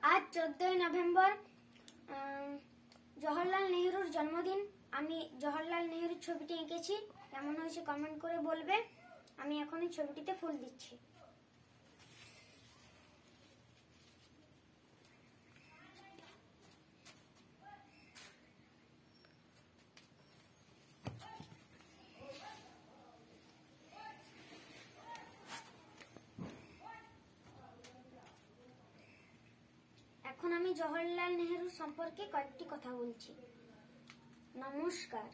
आज 14 নভেম্বর জওহরলাল নেহরুর জন্মদিন। আমি জওহরলাল নেহরুর ছবিটি এঁকেছি, কেমন হয়েছে কমেন্ট করে বলবে। আমি এখন এই ছবিটিতে ফুল দিচ্ছি। এখন আমি জওহরলাল নেহরু সম্পর্কে কয়েকটি কথা বলছি। নমস্কার।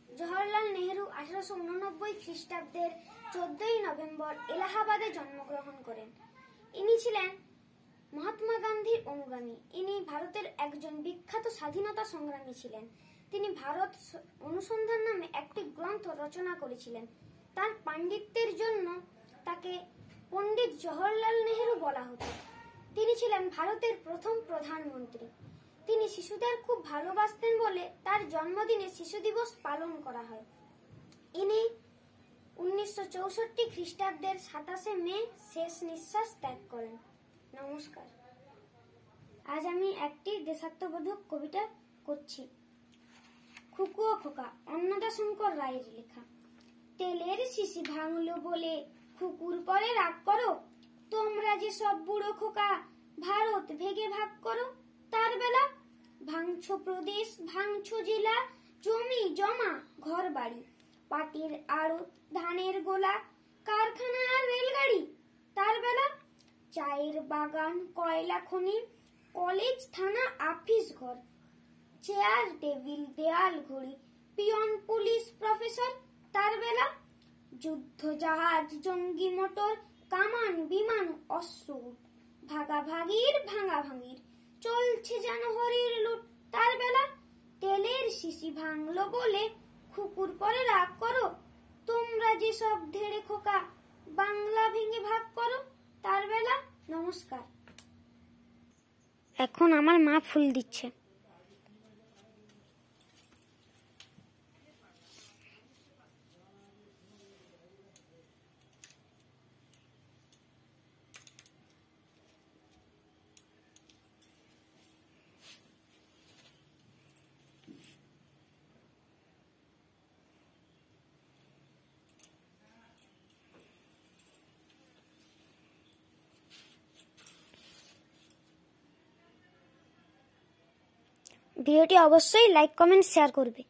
জওহরলাল নেহরু 1889 খ্রিস্টাব্দের 14 নভেম্বর এলাহাবাদে জন্মগ্রহণ করেন। ইনি ছিলেন মহাত্মা গান্ধীর অনুগামী। ইনি ভারতের একজন বিখ্যাত স্বাধীনতা সংগ্রামী ছিলেন। তিনি ভারত অনুসন্ধান নামে একটি গ্রন্থ রচনা করেছিলেন। তার পাণ্ডিত্যের জন্য তাকে পণ্ডিত জওহরলাল নেহরু বলা হতো। তিনি ছিলেন ভারতের প্রথম প্রধানমন্ত্রী। তিনি শিশুদের খুব ভালোবাসতেন বলে তার জন্মদিনে শিশু দিবস পালন করা হয়। ইনি 1964 খ্রিস্টাব্দের 27 মে শেষ নিঃশ্বাস ত্যাগ করেন। নমস্কার। আজ আমি একটি দেশাত্মবোধক কবিতা করছি। খুকু ও খোকা, অন্নদাশঙ্কর রায়ের লেখা। তেলের শিশি ভাঙলো বলে খুকুর পরে রাগ করো, তোমরা যে সব বুড়ো খোকা ভারত ভেগে ভাগ করো। তার বেলা ভাঙছো প্রদেশ, ভাঙছো জেলা, জমি জমা ঘর বাড়ি, পাটের আড়ত, ধানের গোলা, কারখানা আর রেলগাড়ি। তার বেলা চায়ের বাগান, কয়লা খনি, কলেজ থানা আফিস ঘর, চেয়ার টেবিল দেয়াল ঘড়ি, পিয়ন পুলিশ প্রফেসর। তার বেলা যুদ্ধ জাহাজ, জঙ্গি মোটর, কামান বিমান অস্ত্র, ভাগাভাগির ভাঙাভাঙির চলছে যেন হরির লুট। তার বেলা তেলের শিশি ভাঙলো বলে খুকুর পরে রাগ করো, তোমরা যে সব ধেড়ে খোকা বাংলা ভেঙে ভাগ করো। তার বেলা। নমস্কার। এখন আমার মা ফুল দিচ্ছে। ভিডিওটি অবশ্যই লাইক কমেন্ট শেয়ার করবে।